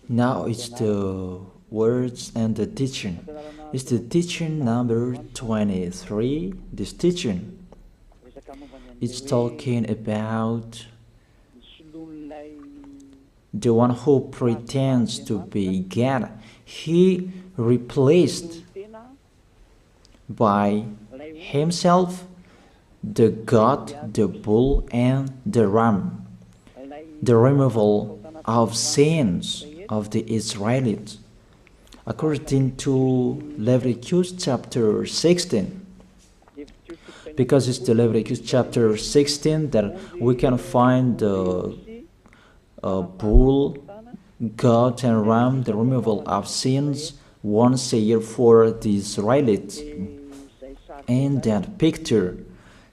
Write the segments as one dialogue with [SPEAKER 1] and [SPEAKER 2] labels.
[SPEAKER 1] Now it's the words and the teaching. It's the teaching number 23. This teaching is talking about the one who pretends to be God. He replaced by himself the God, the bull, and the ram. The removal of sins of the Israelites, according to Leviticus chapter 16. Because it's the Leviticus chapter 16 that we can find the bull, goat, and ram, the removal of sins once a year for the Israelites. And that picture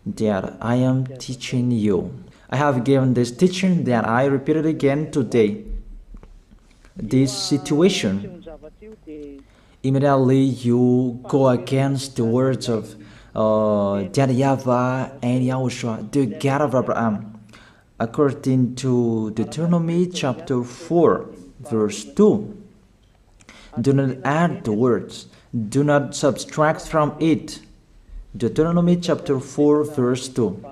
[SPEAKER 1] that I am teaching you, I have given this teaching that I repeated again today. This situation, immediately you go against the words of YAHVAH and YAHOSHUAH, the God of Abraham, according to Deuteronomy chapter 4, verse 2. Do not add the words, do not subtract from it. Deuteronomy chapter 4, verse 2.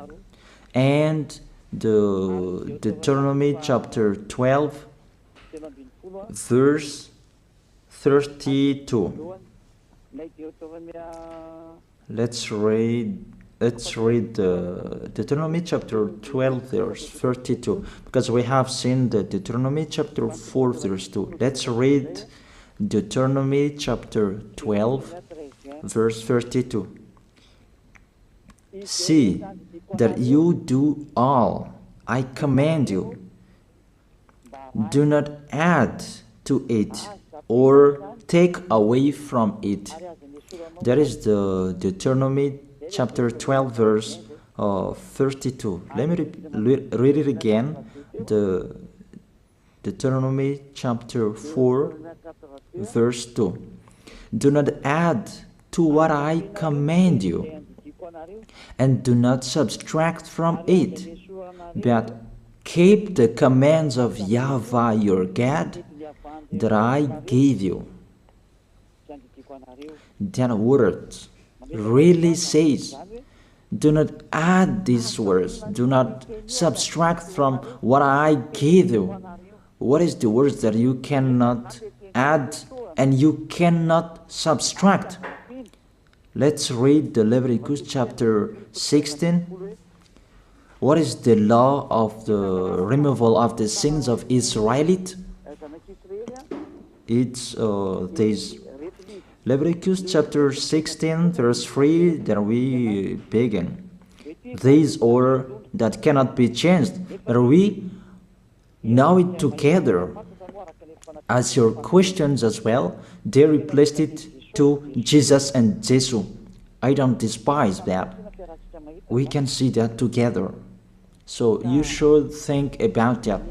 [SPEAKER 1] And the Deuteronomy chapter 12, verse 32. Let's read the Deuteronomy chapter 12, verse 32, because we have seen the Deuteronomy chapter 4, verse 2. Let's read Deuteronomy chapter 12, verse 32. See that you do all I command you. Do not add to it or take away from it. That is the Deuteronomy chapter 12, verse 32. Let me read it again. The Deuteronomy chapter 4, verse 2. Do not add to what I command you, and do not subtract from it, but keep the commands of YAHVAH your God that I gave you. That word really says, do not add these words, do not subtract from what I gave you. What is the words that you cannot add and you cannot subtract? Let's read the Leviticus chapter 16. What is the law of the removal of the sins of Israelite? It's this. Leviticus chapter 16, verse 3, that we begin. This order that cannot be changed, but we know it together. As your questions as well, they replaced it to Jesus and Jesus. I don't despise that. We can see that together. So you should think about that.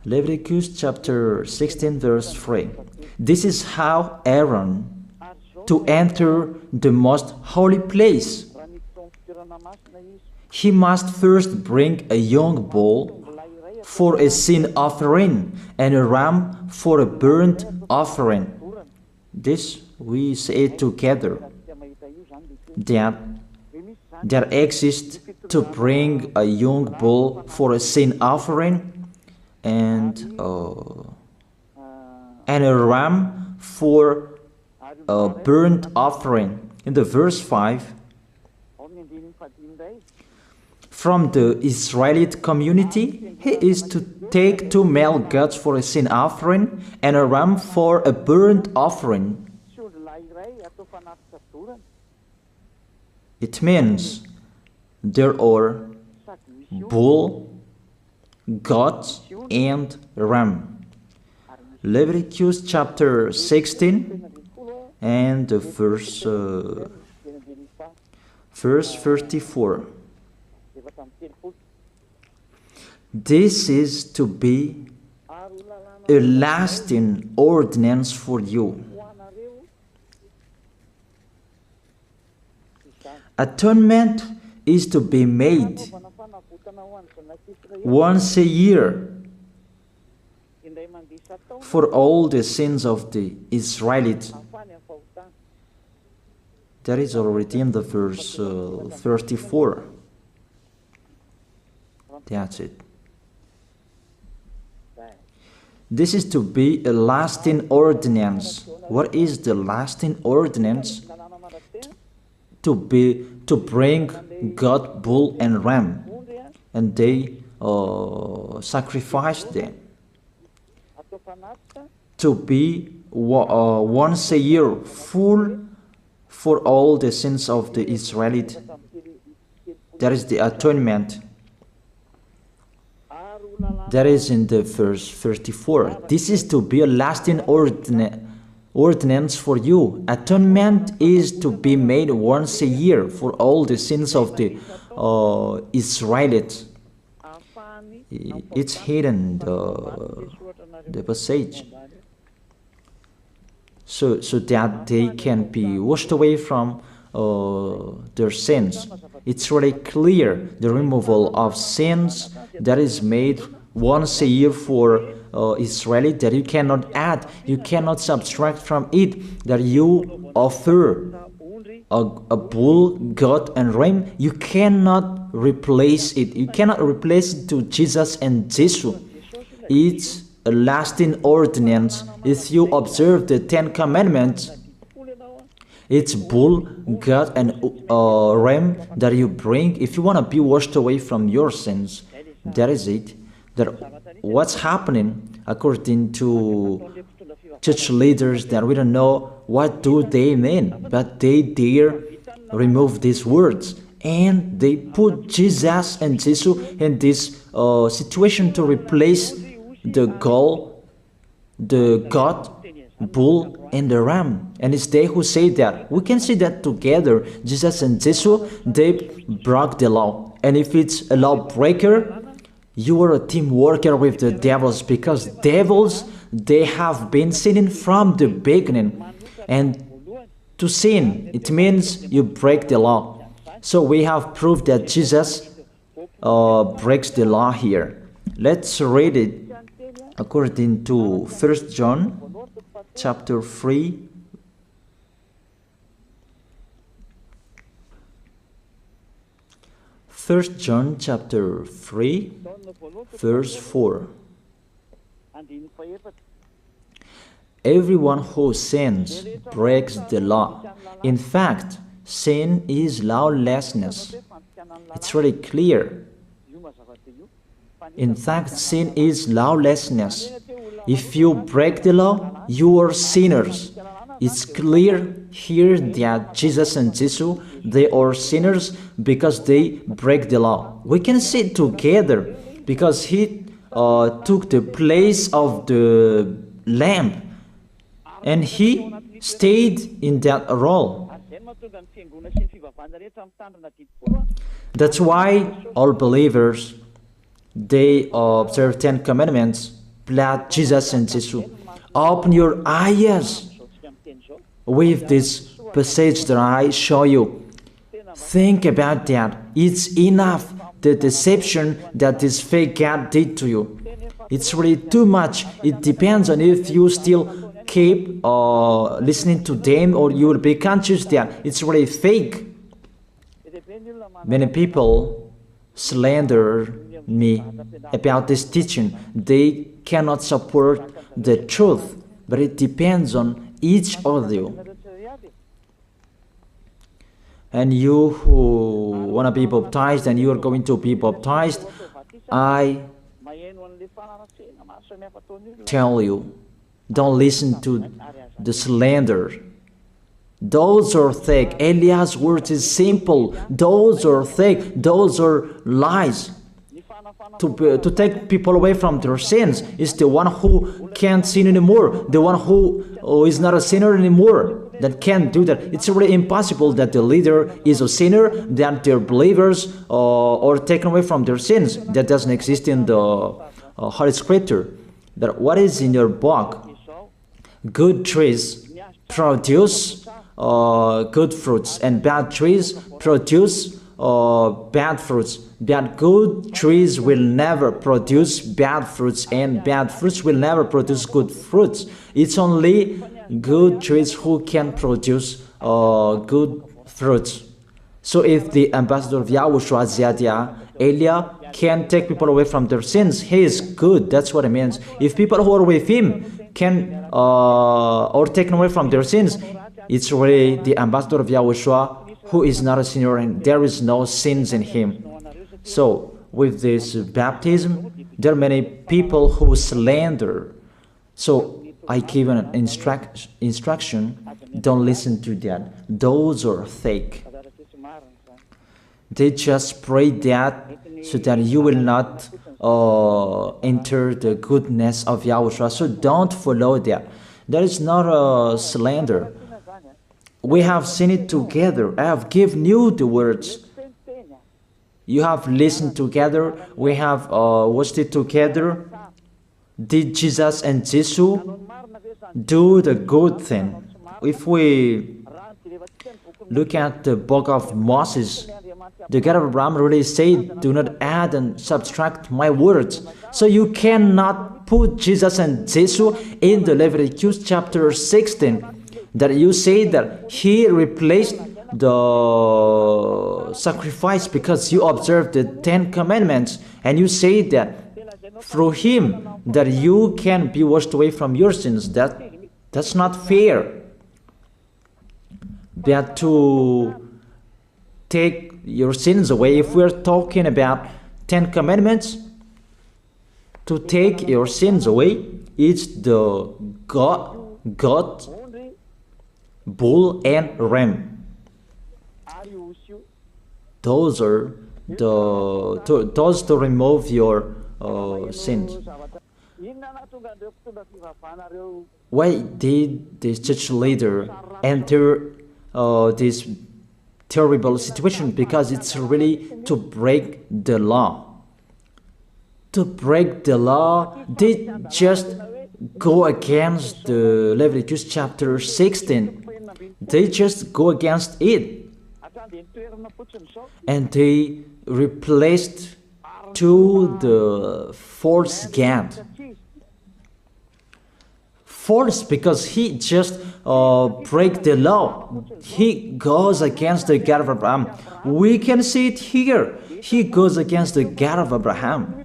[SPEAKER 1] Leviticus chapter 16, verse 3. This is how Aaron to enter the most holy place. He must first bring a young bull for a sin offering and a ram for a burnt offering. This we say together, that there exists to bring a young bull for a sin offering and a ram for a burnt offering. In the verse 5, from the Israelite community, he is to take 2 male goats for a sin offering and a ram for a burnt offering. It means there are bull, goat, and ram. Leviticus chapter 16 and verse 34. This is to be a lasting ordinance for you. Atonement is to be made once a year for all the sins of the Israelites. That is already in the verse 34. That's it. This is to be a lasting ordinance. What is the lasting ordinance? To bring God, bull, and ram, and they sacrifice them. To be once a year full for all the sins of the Israelites. That is the atonement. That is in the verse 34. This is to be a lasting ordinance for you. Atonement is to be made once a year for all the sins of the Israelites. It's hidden, the passage. So that they can be washed away from their sins. It's really clear, the removal of sins that is made once a year for Israeli, that you cannot add, you cannot subtract from it, that you offer a bull, goat, and ram. You cannot replace it. You cannot replace it to Jesus and Jesus. It's a lasting ordinance. If you observe the 10 Commandments, it's bull, goat, and ram that you bring if you want to be washed away from your sins. That is it. That what's happening according to church leaders, that we don't know what do they mean, but they dare remove these words, and they put Jesus and Jesus in this situation to replace the goat, bull, and the ram. And it's they who say that. We can see that together, Jesus and Jesus, they broke the law. And if it's a lawbreaker, you are a team worker with the devils, because devils, they have been sinning from the beginning. And to sin, it means you break the law. So we have proved that Jesus breaks the law here. Let's read it according to 1 John chapter 3. First John chapter 3, verse 4. Everyone who sins breaks the law. In fact, sin is lawlessness. It's really clear. In fact, sin is lawlessness. If you break the law, you are sinners. It's clear here that Jesus and Jesus, they are sinners because they break the law. We can see it together because he took the place of the lamb, and he stayed in that role. That's why all believers, they observe 10 Commandments, blood, Jesus and Jesus. Open your eyes with this passage that I show you. Think about that. It's enough, the deception that this fake God did to you. It's really too much. It depends on if you still keep listening to them, or you will be conscious that it's really fake. Many people slander me about this teaching. They cannot support the truth, but it depends on each of you. And you who want to be baptized, and you are going to be baptized, I tell you, don't listen to the slander. Those are fake. Eliah's words is simple. Those are fake. Those are lies. To take people away from their sins is the one who can't sin anymore. The one who is not a sinner anymore, that can't do that. It's really impossible that the leader is a sinner, that their believers are taken away from their sins. That doesn't exist in the Holy Scripture. That what is in your book? Good trees produce good fruits, and bad trees produce bad fruits. That good trees will never produce bad fruits, and bad fruits will never produce good fruits. It's only good trees who can produce good fruits. So if the ambassador of Yahushua, Ziyadiyah, Elia, can take people away from their sins, he is good. That's what it means. If people who are with him can or taken away from their sins, it's really the ambassador of Yahushua who is not a sinner, and there is no sins in him. So with this baptism, there are many people who slander. So I give an instruction, don't listen to that. Those are fake. They just pray that so that you will not enter the goodness of Yahushua. So don't follow that. That is not a slander. We have seen it together. I have given you the words. You have listened together. We have watched it together. Did Jesus and Jesus do the good thing? If we look at the book of Moses, the God of Abraham really said, do not add and subtract my words. So you cannot put Jesus and Jesus in the Leviticus chapter 16. That you say that he replaced the sacrifice because you observe the 10 commandments, and you say that through him that you can be washed away from your sins. That's not fair. That to take your sins away, if we're talking about 10 commandments, to take your sins away, it's the goat, bull, and ram. Those are those to remove your sins. Why did this church leader enter this terrible situation? Because it's really to break the law. To break the law, they just go against the Leviticus chapter 16. They just go against it. And they replaced to the false God. False because he just break the law. He goes against the God of Abraham. We can see it here. He goes against the God of Abraham.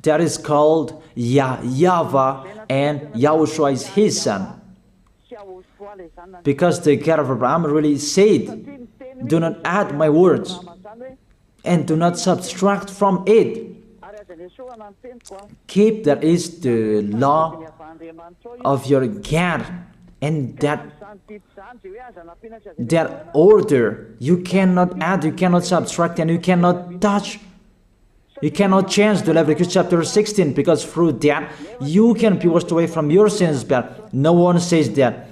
[SPEAKER 1] That is called YAHVAH, and YAHOSHUAH is his son. Because the God of Abraham really said, do not add my words and do not subtract from it. Keep, that is the law of your God, and that order. You cannot add, you cannot subtract, and you cannot touch. You cannot change the Leviticus chapter 16, because through that you can be washed away from your sins. But no one says that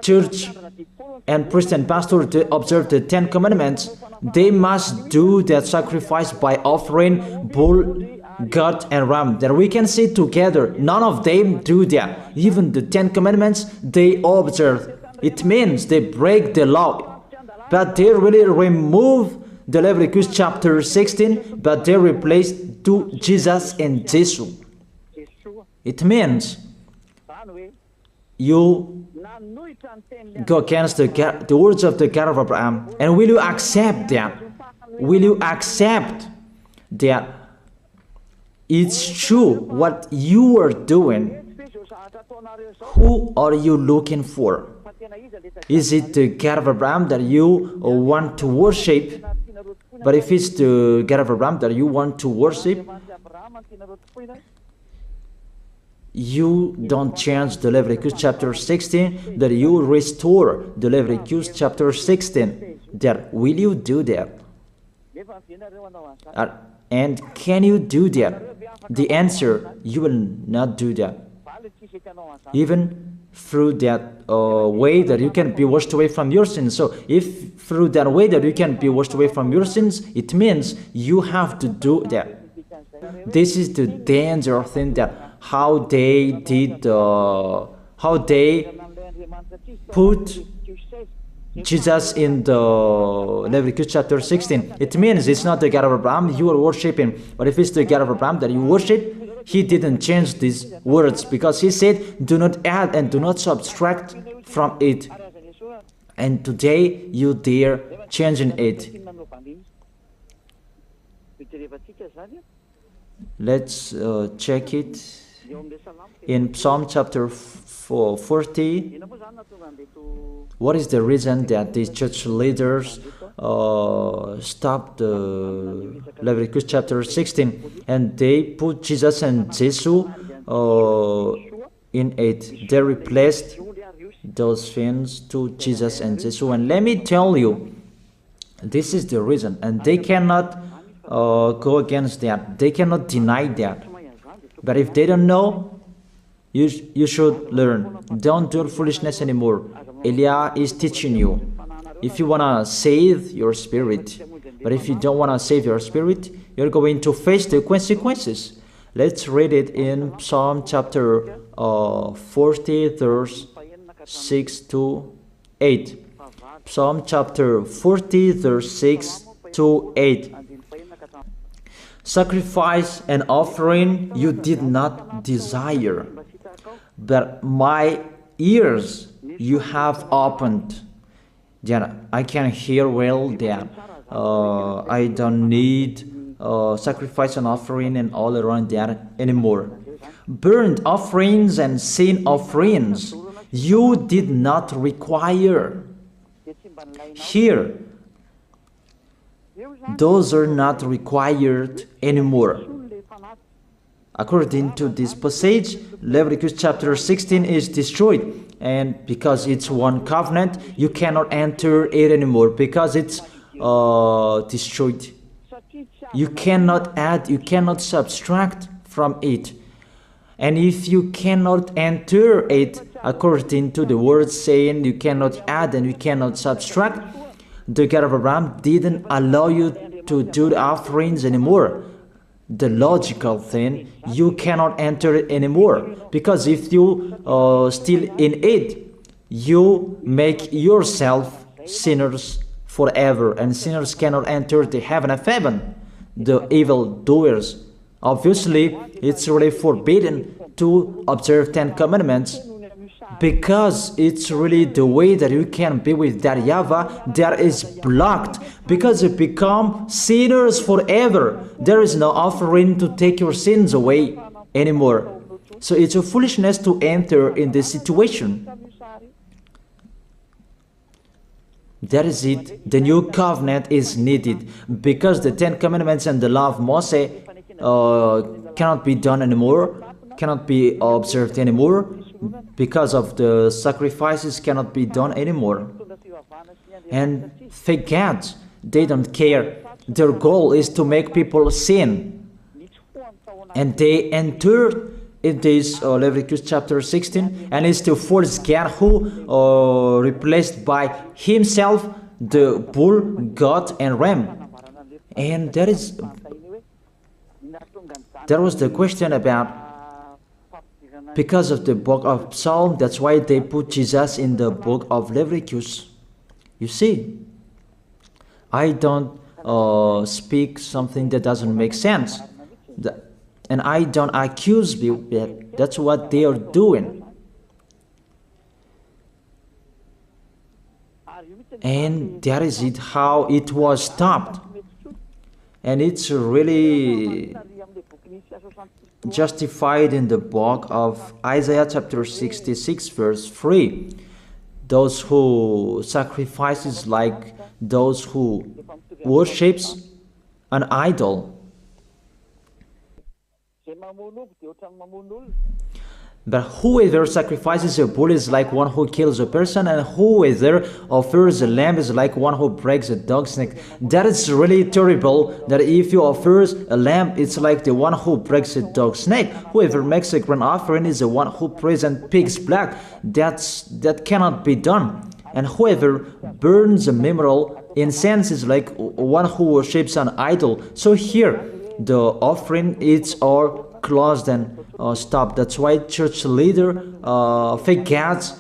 [SPEAKER 1] church and priest and pastor to observe the 10 commandments, they must do that sacrifice by offering bull, goat, and ram. That we can see together. None of them do that. Even the 10 commandments they observe. It means they break the law, but they really remove the Leviticus chapter 16, but they replace to Jesus and Jesus. It means you go against the words of the God of Abraham. And will you accept that? Will you accept that it's true what you are doing? Who are you looking for? Is it the God of Abraham that you want to worship? But if it's the God of Abraham that you want to worship, you don't change the Leviticus chapter 16, that you restore the Leviticus chapter 16. That will you do that? And can you do that? The answer, you will not do that. Even through that way that you can be washed away from your sins. So if through that way that you can be washed away from your sins, it means you have to do that. This is the danger thing, that how they did, how they put Jesus in the Leviticus chapter 16. It means it's not the God of Abraham you are worshiping. But if it's the God of Abraham that you worship, he didn't change these words, because he said, do not add and do not subtract from it. And today you dare changing it. Let's check it in Psalm chapter 40. What is the reason that these church leaders stopped the Leviticus chapter 16 and they put Jesus and Jesus in it? They replaced those things to Jesus and Jesus. And let me tell you, this is the reason, and they cannot go against that. They cannot deny that. But if they don't know, you should learn. Don't do foolishness anymore. Elia is teaching you. If you want to save your spirit, but if you don't want to save your spirit, you're going to face the consequences. Let's read it in Psalm chapter 40, verse 6 to 8. Psalm chapter 40, verse 6 to 8. Sacrifice and offering you did not desire, but my ears you have opened. That I can hear well that I don't need sacrifice and offering and all around that anymore. Burnt offerings and sin offerings you did not require. Here, those are not required anymore. According to this passage, Leviticus chapter 16 is destroyed. And because it's one covenant, you cannot enter it anymore because it's destroyed. You cannot add, you cannot subtract from it. And if you cannot enter it according to the word saying you cannot add and you cannot subtract, the God of Abraham didn't allow you to do the offerings anymore. The logical thing, you cannot enter it anymore, because if you still in it, you make yourself sinners forever, and sinners cannot enter the heaven of heaven, the evil doers. Obviously, it's really forbidden to observe 10 commandments, because it's really the way that you can be with that YAHVAH that is blocked, because you become sinners forever. There is no offering to take your sins away anymore. So it's a foolishness to enter in this situation. That is it. The new covenant is needed, because the 10 commandments and the law of Moses cannot be done anymore, cannot be observed anymore, because of the sacrifices cannot be done anymore. And fake gods, they don't care. Their goal is to make people sin. And they entered in this Leviticus chapter 16, and it's the false God who replaced by himself the bull, goat, and ram. And there was the question about, because of the book of Psalm, that's why they put Jesus in the book of Leviticus. You see, I don't speak something that doesn't make sense. And I don't accuse you that that's what they are doing. And that is it, how it was stopped. And it's really justified in the book of Isaiah chapter 66 verse 3. Those who sacrifices like those who worships an idol. But whoever sacrifices a bull is like one who kills a person, and whoever offers a lamb is like one who breaks a dog's neck. That is really terrible, that if you offer a lamb, it's like the one who breaks a dog's neck. Whoever makes a grain offering is the one who presents pig's blood. That cannot be done. And whoever burns a memorial incense is like one who worships an idol. So here, the offering is all closed and stopped. That's why church leader, fake gods,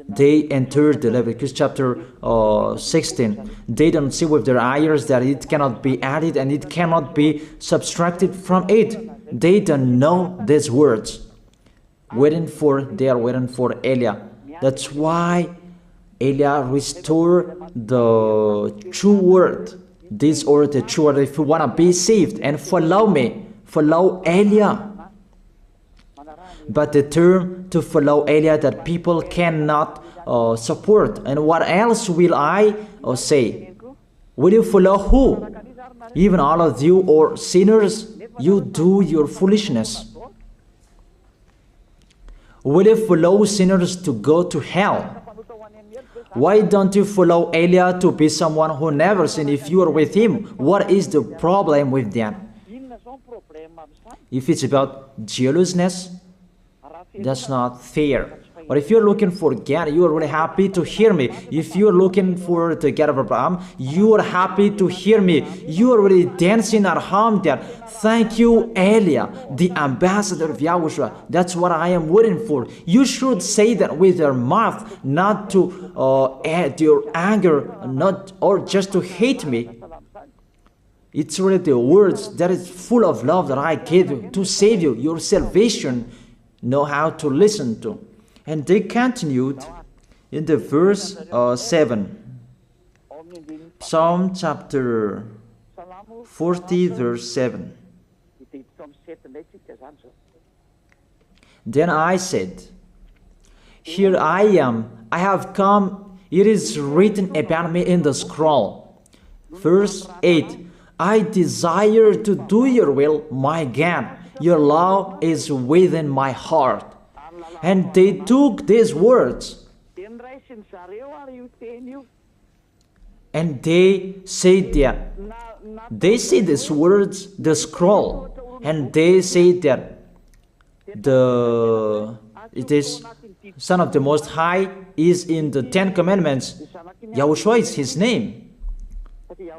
[SPEAKER 1] they entered the Leviticus chapter 16. They don't see with their eyes that it cannot be added and it cannot be subtracted from it. They don't know these words. They are waiting for Eliah. That's why Eliah restored the true word. This or the true word. If you want to be saved and follow me, follow Eliah. But the term to follow Eliah that people cannot support. And what else will I say? Will you follow who? Even all of you or sinners, you do your foolishness. Will you follow sinners to go to hell? Why don't you follow Eliah to be someone who never sinned if you are with him? What is the problem with that? If it's about jealousness, that's not fair. But if you're looking for God, you are really happy to hear me. If you're looking for the God of Abraham, you are happy to hear me. You are really dancing at home there. Thank you, Eliah, the ambassador of Yahushua. That's what I am waiting for. You should say that with your mouth, not to add your anger, not or just to hate me. It's really the words that is full of love that I gave you to save you. Your salvation, know how to listen to. And they continued in the verse 7. Psalm chapter 40 verse 7. Then I said, here I am, I have come, it is written about me in the scroll. Verse 8. I desire to do your will, my God. Your law is within my heart. And they took these words and they said that they see these words, the scroll, and they say that it is Son of the Most High is in the 10 Commandments. Yahushua is his name.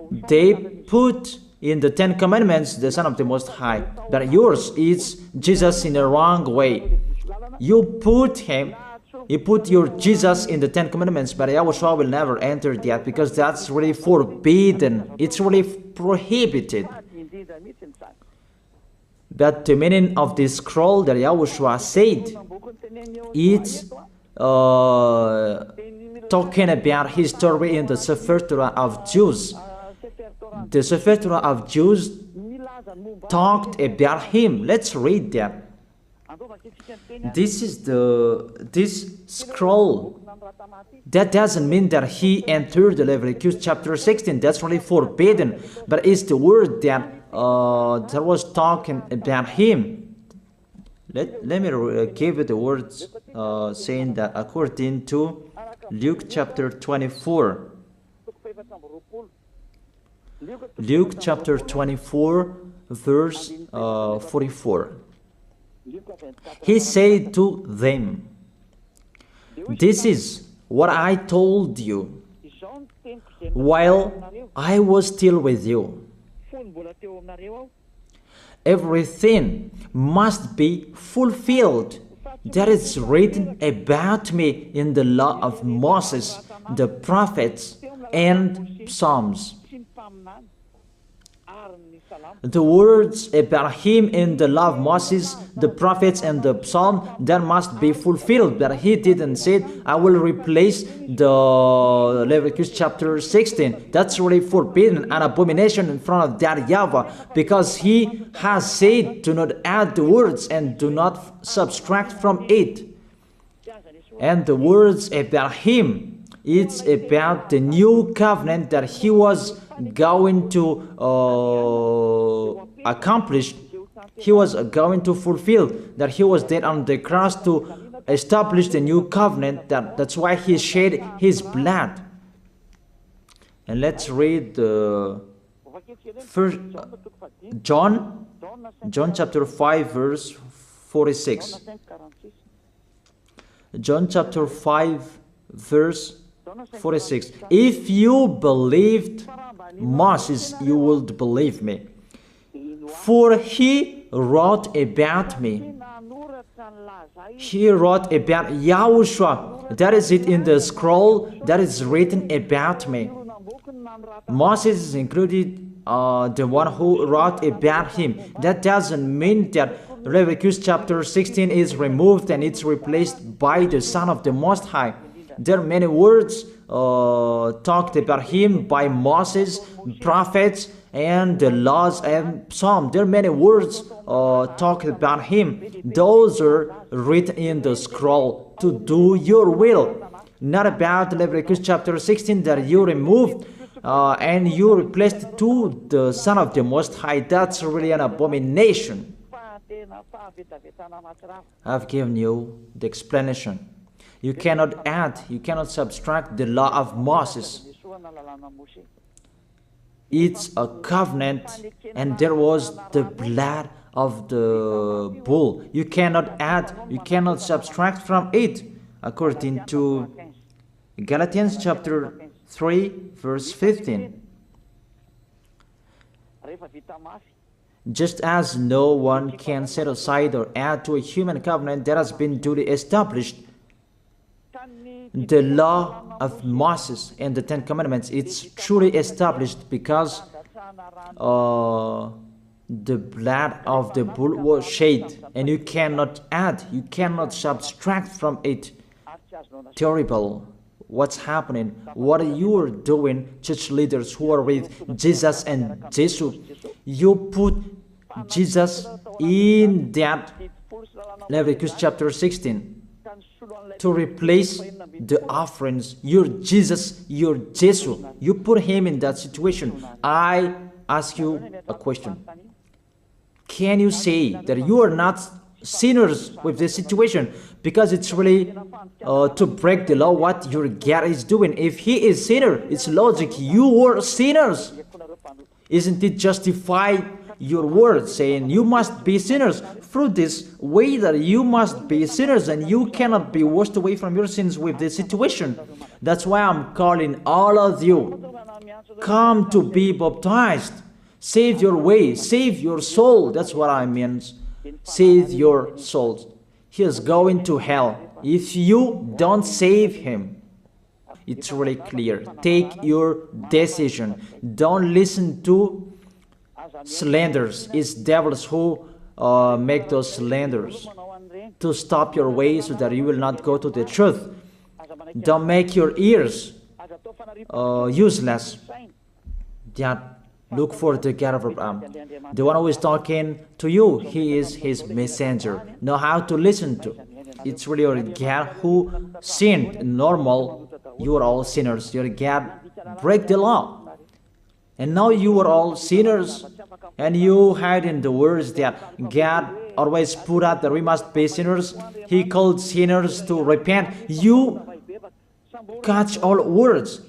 [SPEAKER 1] They put in the 10 Commandments the Son of the Most High, that yours is Jesus in the wrong way. You put your Jesus in the 10 Commandments, but Yahushua will never enter that because that's really forbidden. It's really prohibited. But the meaning of this scroll that Yahushua said, it's talking about his story in the Sefer Torah of Jews. The Sefer Torah of Jews talked about him. Let's read that. This scroll. That doesn't mean that he entered the Leviticus chapter 16. That's really forbidden. But it's the word that was talking about him. Let me give you the words saying that according to Luke chapter 24. Luke chapter 24 verse 44. He said to them, this is what I told you while I was still with you. Everything must be fulfilled that is written about me in the law of Moses, the prophets, and Psalms. The words about him in the law of Moses, the prophets, and the psalm, that must be fulfilled. But he didn't say, I will replace the Leviticus chapter 16. That's really forbidden, an abomination in front of that YAHVAH, because he has said, do not add the words and do not subtract from it. And the words about him, it's about the new covenant that he was going to accomplish. He was going to fulfill, that he was dead on the cross to establish the new covenant. That's why he shed his blood. And let's read the first John chapter 5 verse 46. John chapter 5 verse 46. If you believed Moses, you would believe me, for he wrote about me. He wrote about Yahushua. That is it in the scroll that is written about me. Moses is included, the one who wrote about him. That doesn't mean that Leviticus chapter 16 is removed and it's replaced by the Son of the Most High. There are many words talked about him by Moses, prophets, and the laws and Psalm. There are many words talked about him. Those are written in the scroll to do your will. Not about Leviticus chapter 16 that you removed and you replaced to the Son of the Most High. That's really an abomination. I've given you the explanation. You cannot add, you cannot subtract the law of Moses. It's a covenant, and there was the blood of the bull. You cannot add, you cannot subtract from it, according to Galatians chapter 3, verse 15. Just as no one can set aside or add to a human covenant that has been duly established, the law of Moses and the Ten Commandments, it's truly established because the blood of the bull was shed, and you cannot add, you cannot subtract from it. Terrible. What's happening? What you are doing, church leaders who are with Jesus and Jesus? You put Jesus in that Leviticus chapter 16 to replace the offerings. You're Jesus, you're Jesus. You put him in that situation. I ask you a question. Can you say that you are not sinners with this situation? Because it's really to break the law what your God is doing. If he is sinner, it's logic. You are sinners. Isn't it justify your word saying you must be sinners through this way that you must be sinners and you cannot be washed away from your sins with this situation? That's why I'm calling all of you, come to be baptized. Save your way, save your soul. That's what I mean. Save your souls. He is going to hell if you don't save him. It's really clear. Take your decision. Don't listen to slanders. It's devils who make those slanders to stop your way so that you will not go to the truth. Don't make your ears useless. Look for the God of Abraham. The one who is talking to you, he is his messenger. Know how to listen to. It's really your God who sinned. Normal, you are all sinners. Your God break the law. And now you are all sinners. And you hide in the words that God always put out that we must be sinners. He called sinners to repent. You catch all words.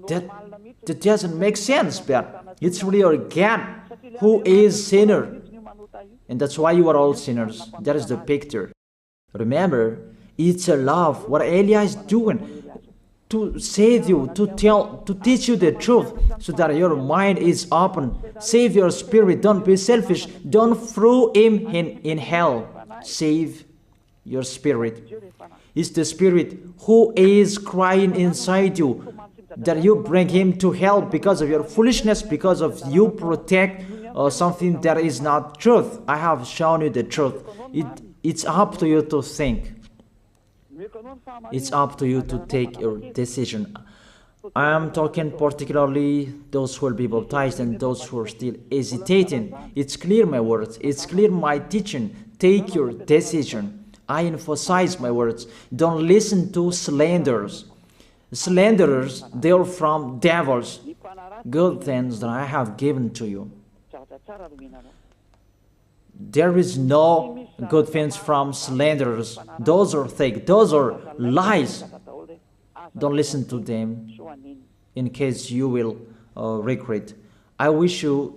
[SPEAKER 1] That doesn't make sense, but it's really your God who is sinner. And that's why you are all sinners. That is the picture. Remember, it's a love. What Elia is doing to save you, to teach you the truth so that your mind is open. Save your spirit. Don't be selfish. Don't throw him in hell. Save your spirit. It's the spirit who is crying inside you that you bring him to hell because of your foolishness, because of you protect something that is not truth. I have shown you the truth. It's up to you to think. It's up to you to take your decision. I am talking particularly those who will be baptized and those who are still hesitating. It's clear my words. It's clear my teaching. Take your decision. I emphasize my words. Don't listen to slanders. Slanderers, they are from devils. Good things that I have given to you. There is no good things from slanderers. Those are fake. Those are lies. Don't listen to them in case you will regret. I wish you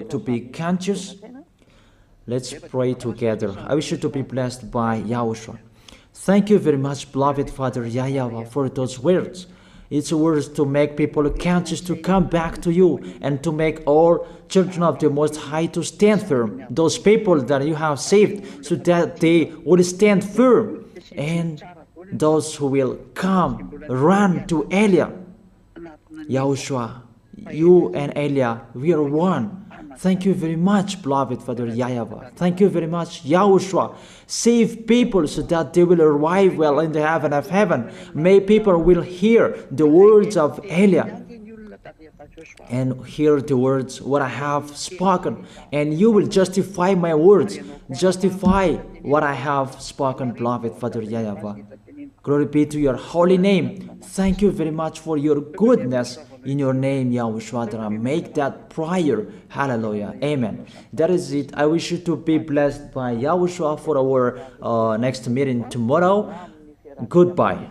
[SPEAKER 1] to be conscious. Let's pray together. I wish you to be blessed by YAHOSHUAH. Thank you very much, beloved Father YAHVAH, for those words. It's words to make people conscious to come back to you, and to make all children of the Most High to stand firm. Those people that you have saved, so that they will stand firm. And those who will come, run to Elia. Yahushua, you and Elia, we are one. Thank you very much, beloved Father YAHVAH. Thank you very much, Yahushua. Save people so that they will arrive well in the heaven of heaven. May people will hear the words of Elia and hear the words what I have spoken, and you will justify my words, justify what I have spoken, beloved Father YAHVAH. Glory be to your holy name. Thank you very much for your goodness. In your name, Yahushua, that I make that prayer. Hallelujah. Amen. That is it. I wish you to be blessed by Yahushua for our next meeting tomorrow. Goodbye.